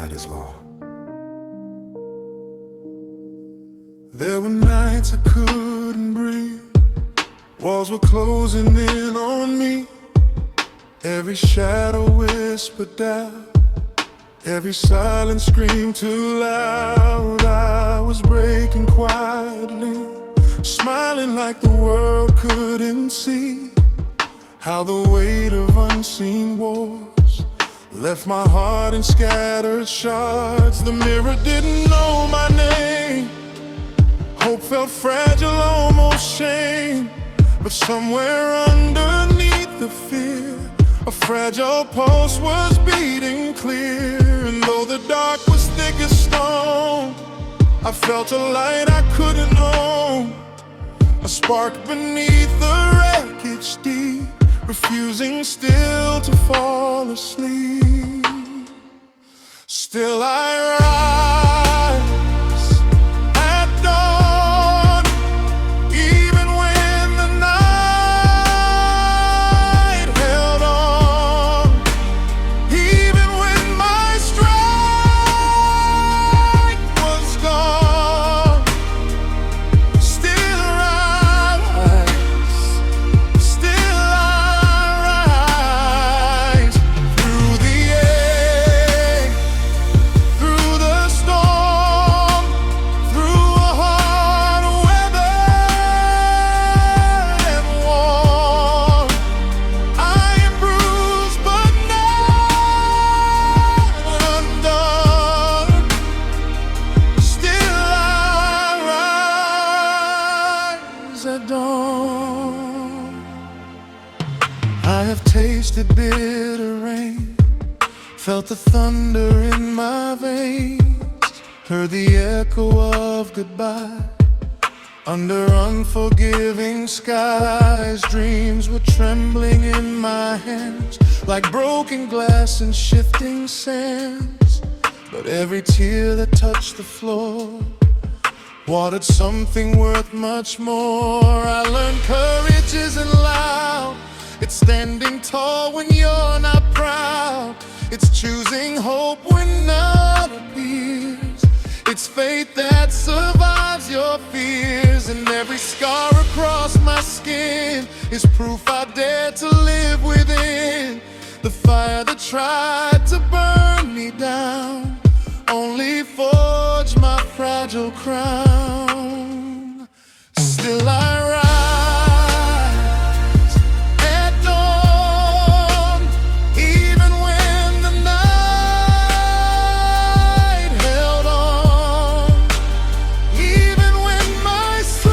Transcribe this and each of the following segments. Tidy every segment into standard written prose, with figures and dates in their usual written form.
night is long. There were nights I couldn't breathe. Walls were closing in on me. Every shadow whispered down, every silence screamed too loud. I was breaking quietly, smiling like the world couldn't see how the weight of unseen wars left my heart in scattered shards. The mirror didn't know my name. Hope felt fragile, almost shame. But somewhere underneath the fear, a fragile pulse was beating clear. And though the dark was thick as stone, I felt a light I couldn't own. A spark beneath the wreckage deep, refusing still to fall asleep. Still I rise at dawn, even when the night held on, even when my strength was gone. Still rise, still I rise through the ache, through the storm, through a heart weathered and worn. I am bruised but not undone. Still I rise at dawn. I have tasted bitter rain, felt the thunder in my veins, heard the echo of goodbye under unforgiving skies. Dreams were trembling in my hands like broken glass and shifting sands. But every tear that touched the floor watered something worth much more. I learned courage isn't loud. It's standing tall when you're not proud. It's choosing hope when none appears. It's faith that survives your fears. And every scar across my skin is proof I dare to live within. The fire that tried to burn me down only forged my fragile crown. Still I rise at dawn, even when the night held on, even when my strength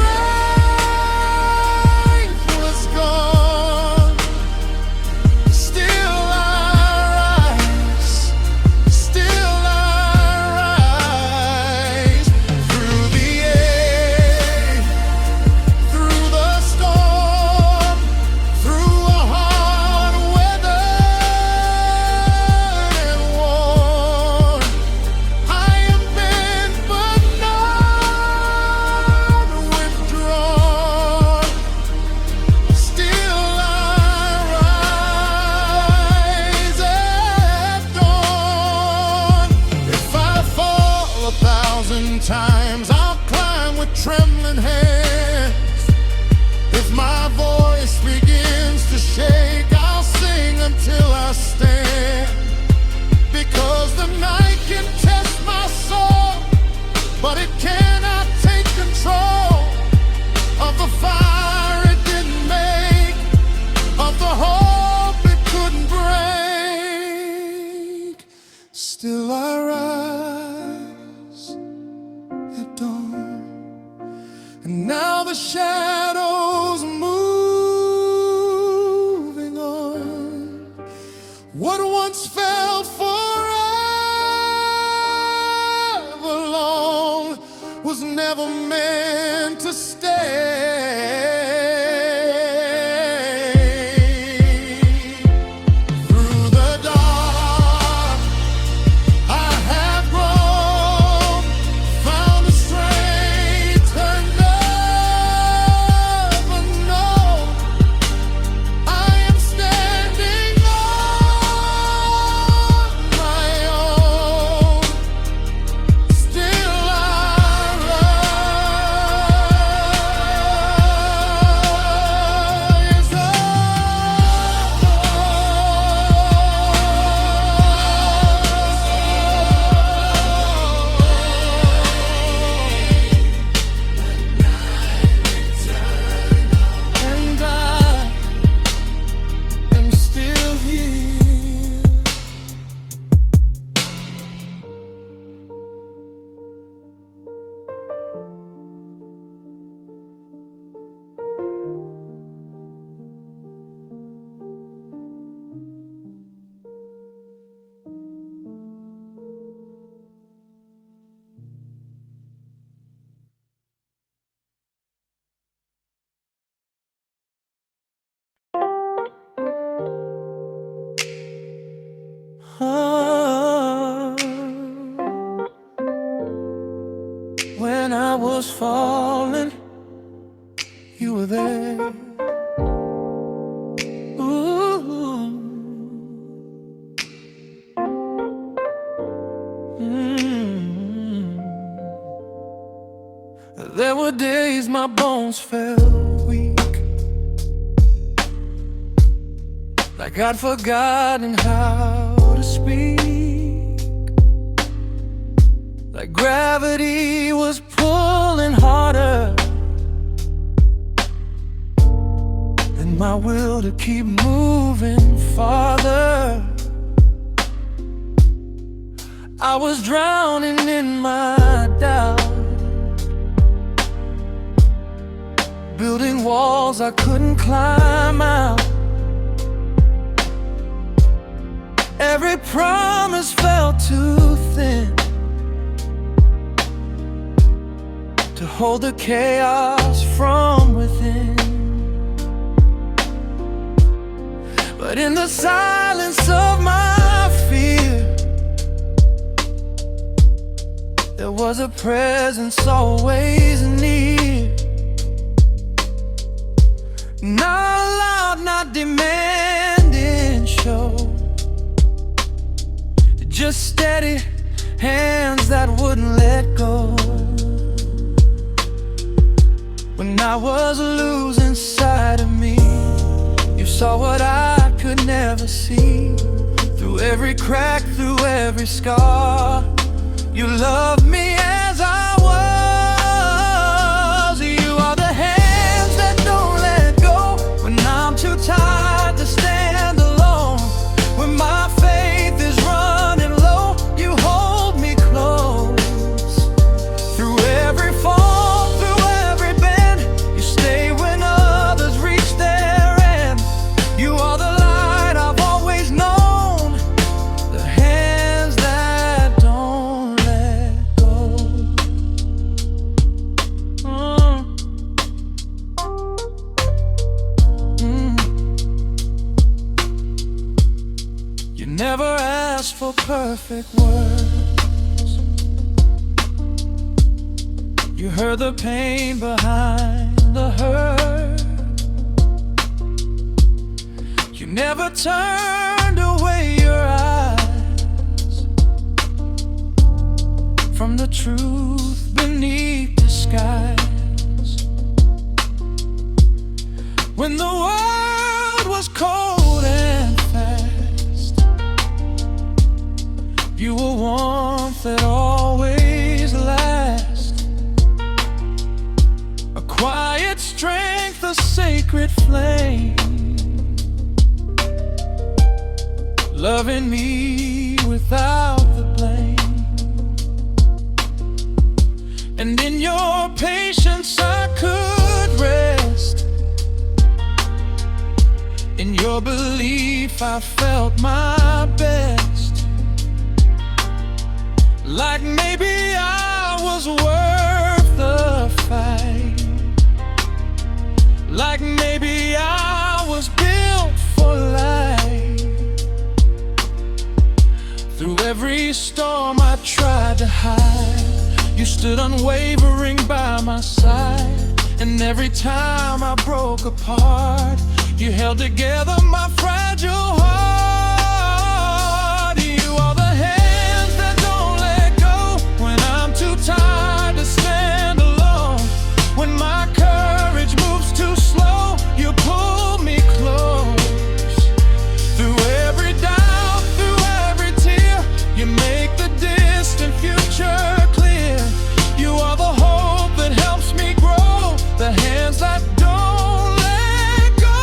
was gone. Still I rise, still I rise through the ache, through the storm, through a heart weathered and worn. I am bent but not withdrawn. Still I rise at dawn. If I fall 1,000 times, I'll climb with trembling hands. If my voice begins to shake, I'll sing until I stand. Because the night can test my soul, but it cannot take control of the fire it didn't make, of the hope it couldn't break. Still I rise at dawn, and now the shadows are moving on. What once felt forever long was never meant to stay. Through the dark, I have grown, found a strength to never know. I am standing on my own. was falling, you were there. Ooh. There were days my bones felt weak, like I'd forgotten how to speak, like gravity was pulling harder than my will to keep moving farther. I was drowning in my doubt, building walls I couldn't climb out. Every promise felt too thin to hold the chaos from within. But in the silence of my fear, there was a presence always near. Not loud, not demanding show, just steady hands that wouldn't let go. When I was losing sight of me, you saw what I could never see. Through every crack, through every scar, you loved me as I was. You are the hands that don't let go when I'm too tired to stand alone. When my faith is running low, you hold me close. Through every fall, through every bend, you stay when others reach their end. You are the light I've always known, the hands that don't let go. You never asked for perfect words, you heard the pain behind the hurt. You never turned away your eyes from the truth beneath disguise. When the world was cold and fast, you were warmth that always lasts. A quiet strength, a sacred flame, loving me without the blame. And in your patience I could rest. In your belief I felt my best. Like maybe I was worth the fight, like maybe I was built for life. Through every storm I tried to hide, you stood unwavering by my side. And every time I broke apart, you held together my fragile heart. You are the hands that don't let go when I'm too tired to stand alone. When my courage moves too slow, you pull me close. Through every doubt, through every tear, you make the distant future clear. You are the hope that helps me grow, the hands that don't let go.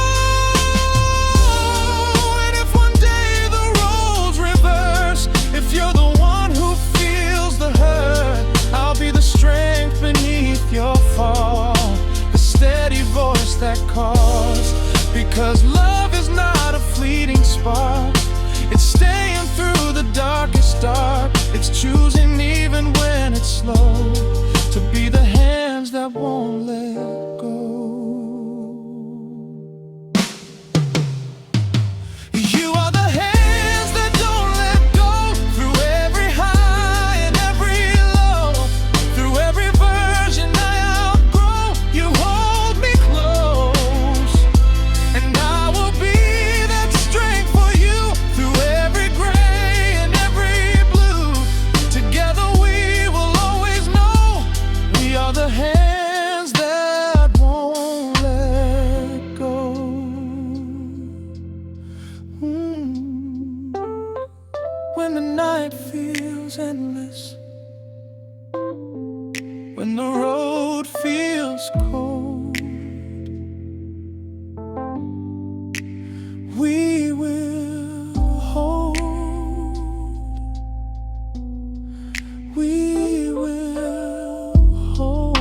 night feels endless, when the road feels cold, we will hold, we will hold.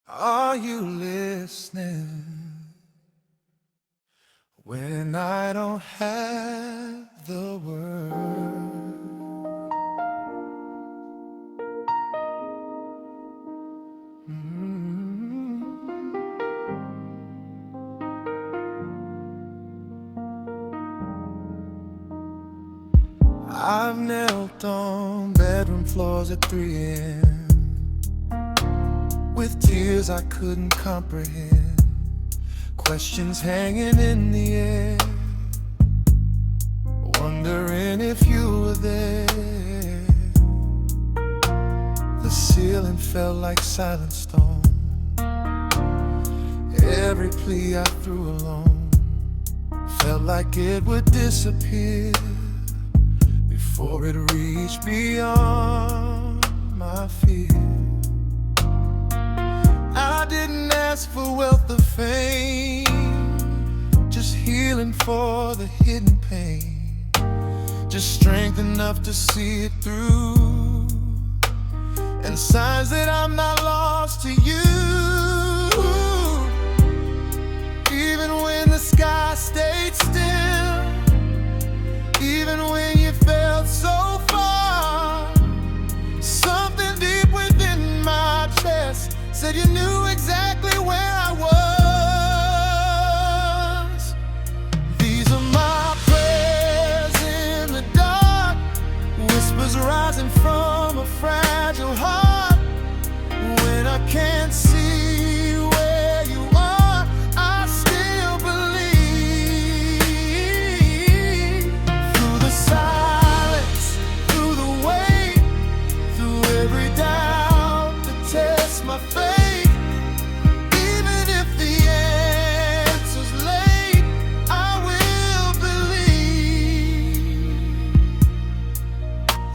Are you listening when I don't have the word? I've knelt on bedroom floors at 3 a.m. with tears I couldn't comprehend, questions hanging in the air, wondering if you were there. The ceiling felt like silent stone, every plea I threw alone felt like it would disappear before it reached beyond my fear. I didn't ask for wealth or fame, just healing for the hidden pain, just strength enough to see it through, and signs that I'm not lost to you. Even when the sky stayed still, even when you felt so far, something deep within my chest said you knew exactly where I was. These are my prayers in the dark, whispers rising from a fragile heart. When I can't see where you are, I still believe. Through the silence, through the weight, through every doubt that tests my faith.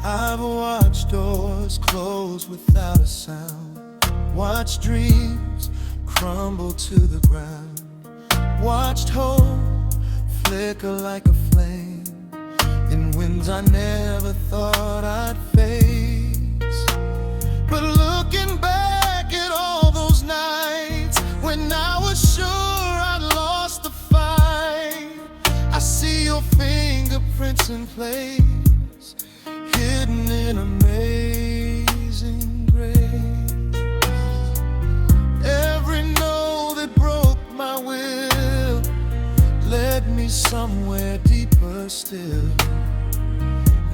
I've watched doors close without a sound, watched dreams crumble to the ground, watched hope flicker like a flame in winds I never thought I'd face. But looking back at all those nights when I was sure I'd lost the fight, I see your fingerprints in place, hidden in amazing grace. Every no that broke my will led me somewhere deeper still.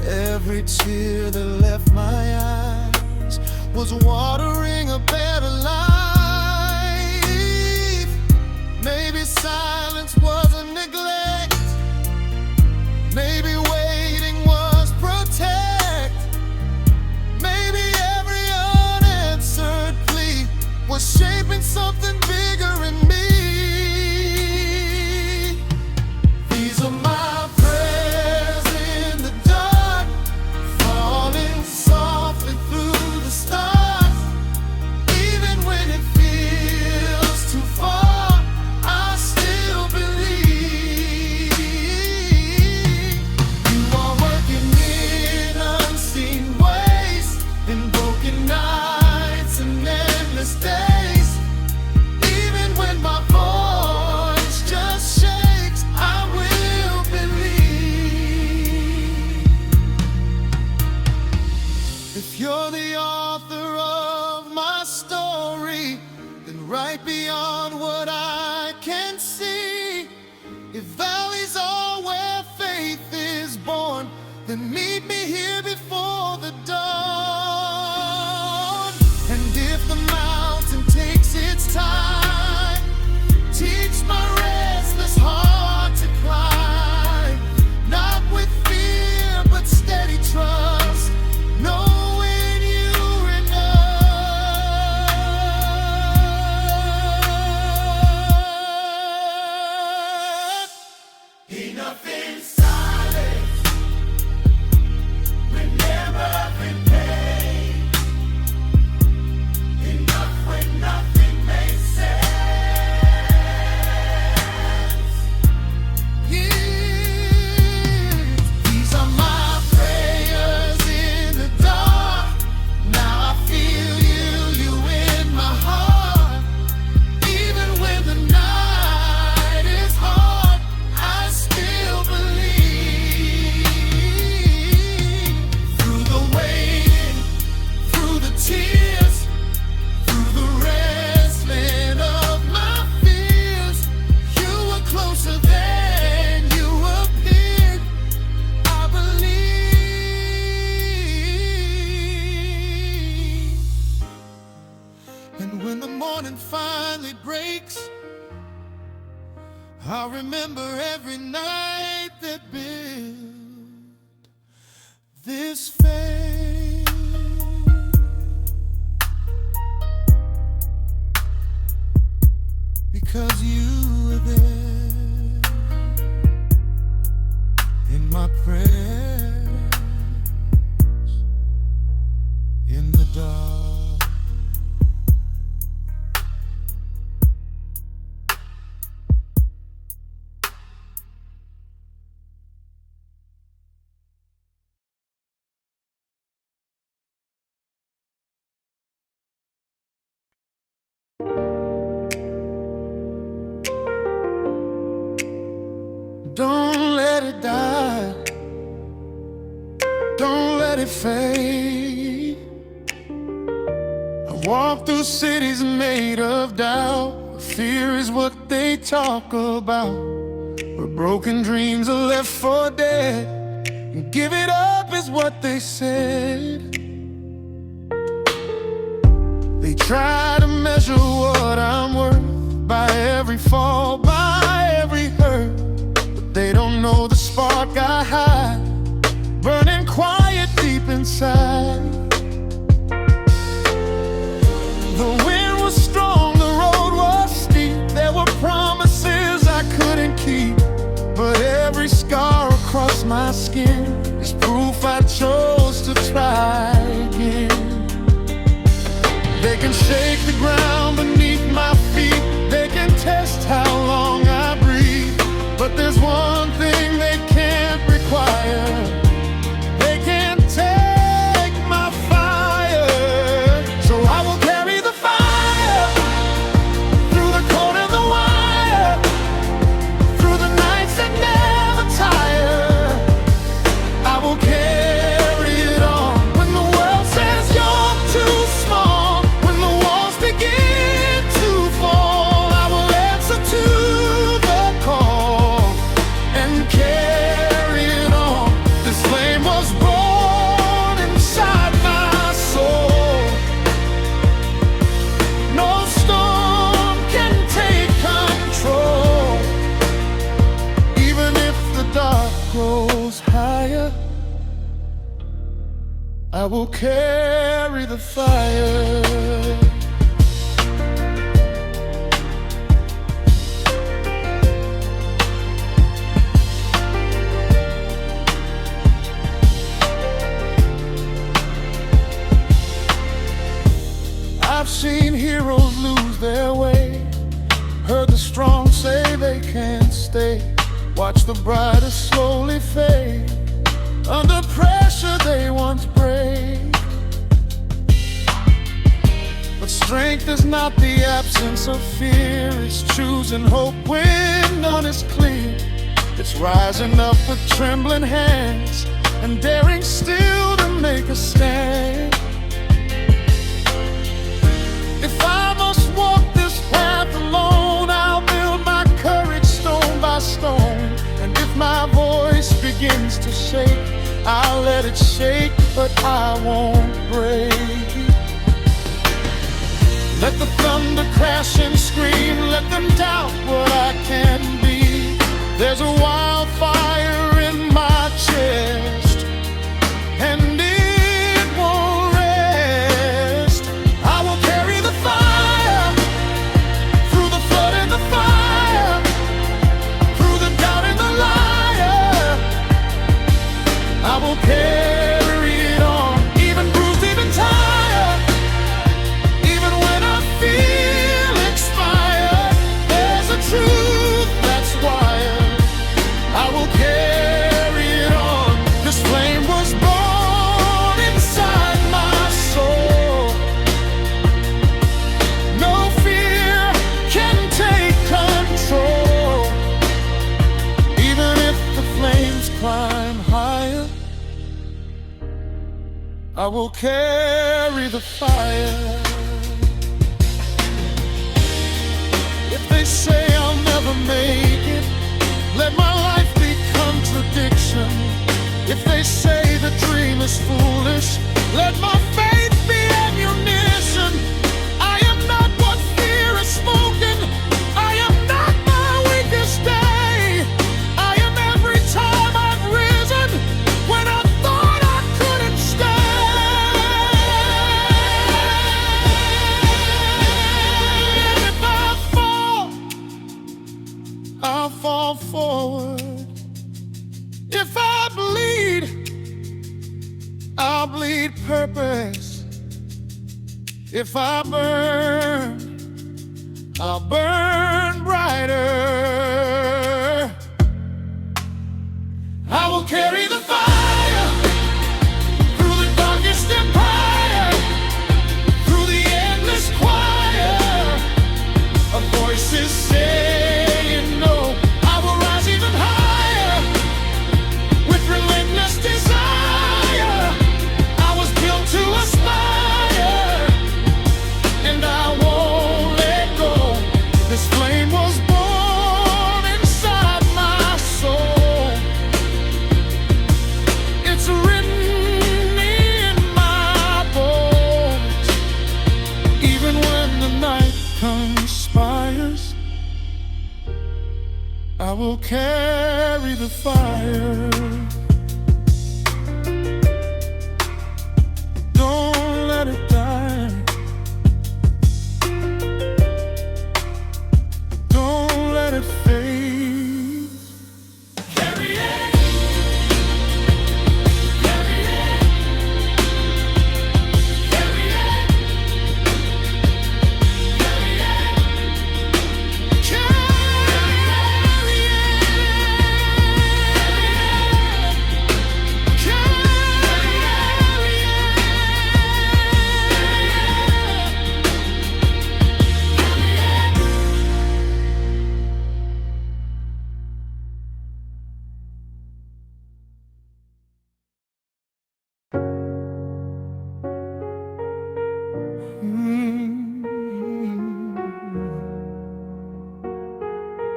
Every tear that left my eyes was watering a better life. Maybe silence wasn't neglect, maybe waiting was protect. Maybe every unanswered plea was shaping something bigger in me. These are my prayers in the dark, falling softly through the stars. Even when it feels too far, I still believe. If valleys are where faith is born, then meet me here before the dawn. And if the mountain takes its time, teach my restless heart to climb, not with fear but steady trust, knowing you're enough. Enough in silence, when never in pain. Enough when nothing makes sense. These are my prayers in the dark. Now I feel you in my heart. Even when the night is hard, I still believe. Through the waiting, through the tears, through the wrestling of my fears, you were closer than you appeared. I believe. And when the morning finally breaks, I'll remember every night that built this faith. Because you were there in my prayers, in the dark. Don't let it die. Don't let it fade. I walk through cities made of doubt. Fear is what they talk about, where broken dreams are left for dead, and give it up is what they said. They try to measure what I'm worth by every fall, by every hurt, but they don't know the spark I hide, burning quiet deep inside. The wind was strong, the road was steep, there were promises I couldn't keep, but every scar across my skin is proof I chose to try again. They can shake the ground beneath my feet, they can test how long I breathe, but there's one thing they can't require. They can't take my fire. So I will carry the fire through the cold and the wire, through the nights that never tire. I will carry it on when the world says you're too small, when the walls begin to fall. I will answer to the call and carry it on. This flame was born inside my soul. No storm can take control. Even if the dark grows higher, I will carry the fire. I've seen heroes lose their way, heard the strong say they can't stay, watch the brightest slowly fade, under pressure they once break. But strength is not the absence of fear, it's choosing hope when none is clear. It's rising up with trembling hands and daring still to make a stand. If I must walk this path alone, I'll build my courage stone by stone. I won't break. Let the thunder crash and scream, let them doubt what I can be. There's a wildfire in my chest, and it won't rest. I will carry the fire, through the flood and the fire, through the doubt and the liar. I will carry it on, even bruised, even tired, even when I feel expired. There's a truth that's wired. I will carry it on. This flame was born inside my soul. No fear can take control. Even if the flames climb higher, I will carry the fire. If they say I'll never make it, let my life be contradiction. If they say the dream is foolish, let my faith be ammunition. I am not what fear is smoking. I am not my weakest day. I am every time I've risen when I thought I couldn't stand. If I fall, I'll fall forward. If I bleed, I'll bleed purpose. If I burn, I'll burn brighter. I will carry the fire through the darkest empire, through the endless choir of voices saying no. I will rise even higher with relentless desire. I was built to aspire, and I won't let go. This flame was born inside my soul. It's written in my bones. Even when the night conspires, I will carry the fire. Don't let it die. Don't let it fade. Carry it. Carry it. Carry it. Carry it.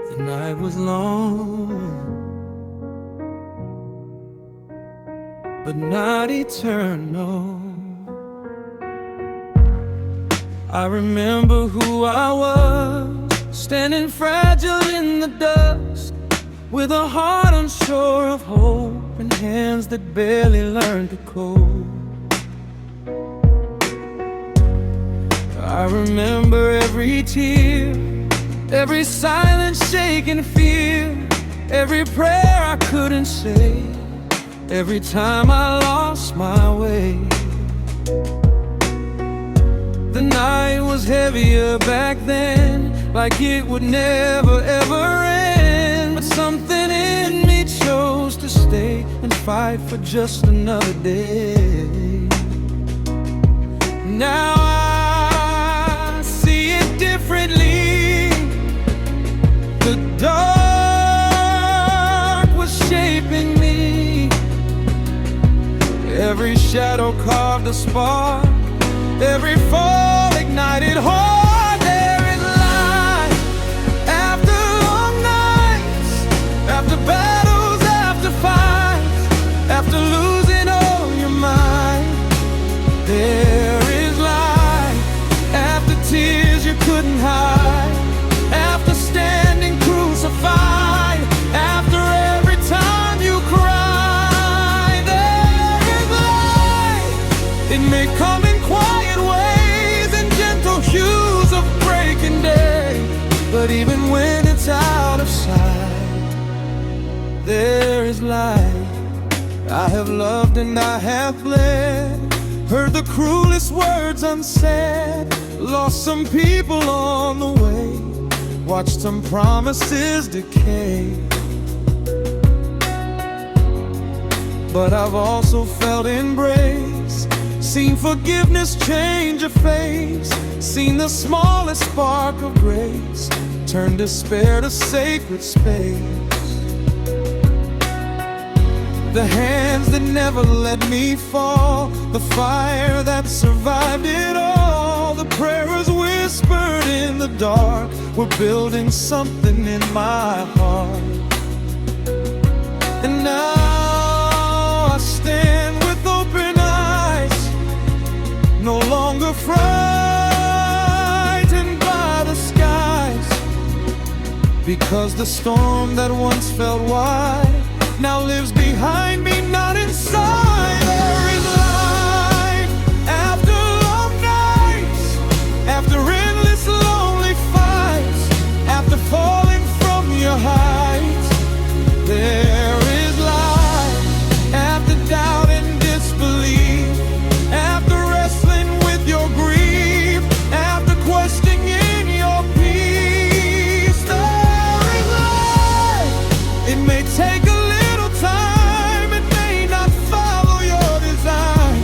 The night was long, but not eternal. I remember who I was, standing fragile in the dust, with a heart unsure of hope and hands that barely learned to cope. I remember every tear, every silent shaking fear, every prayer I couldn't say, every time I lost my way. The night was heavier back then, like it would never ever end. But something in me chose to stay and fight for just another day. Now I see it differently. The dark was shaping me. Every shadow carved a spark, every fall ignited heart. There is light after long nights, after battles, after fights, after losing all your mind. come in quiet ways and gentle hues of breaking day. But even when it's out of sight, there is light. I have loved and I have bled, heard the cruelest words unsaid, lost some people on the way, watched some promises decay. But I've also felt embrace, seen forgiveness change a face, seen the smallest spark of grace turn despair to sacred space. The hands that never let me fall, the fire that survived it all, the prayers whispered in the dark were building something in my heart. And now I stand with open eyes, no longer frightened by the skies, because the storm that once felt wide now lives behind me, not inside. There is life after long nights, after endless lonely fights, after falling from your heights. There is life after doubt and disbelief, after wrestling with your grief, after questioning your peace. There is life. It may take a time, it may not follow your design,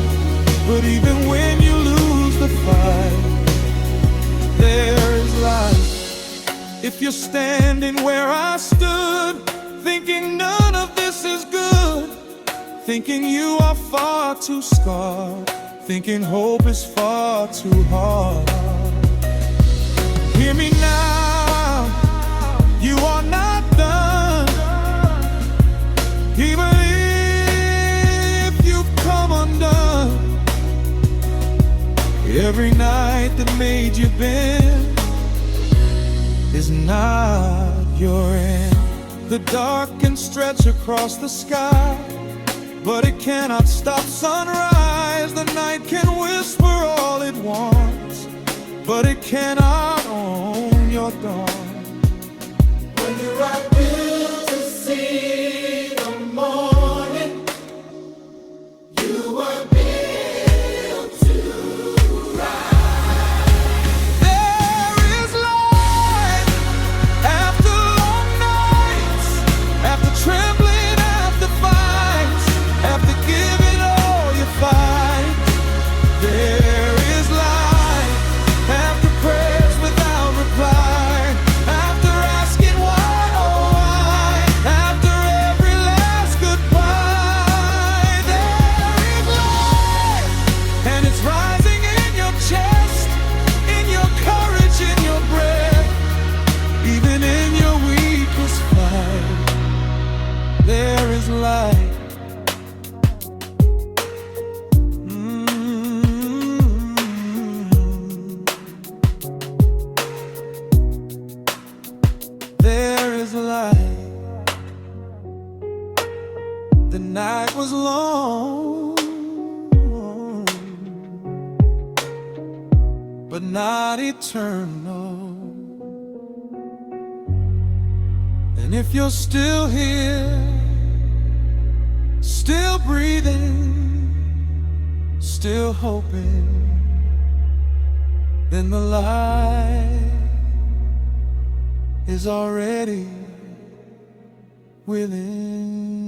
but even when you lose the fight, there is life. If you're standing where I stood, thinking none of this is good, thinking you are far too scarred, thinking hope is far too hard, hear me now, you are not done. Even if you've come undone, every night that made you bend is not your end. The dark can stretch across the sky, but it cannot stop sunrise. The night can whisper all it wants, but it cannot own your dawn. When you are built to see the morning, you were built to rise. There is light after long nights, after trembling, after fights, after giving all you fight. There is light after prayers without reply, after asking why, oh why, after every last goodbye. There is light, and it's rising in your chest, in your courage, in your breath, even in your weakest fight. There is light. There is light. The night was long, but not eternal. And if you're still here, still breathing, still hoping, then the light is already within.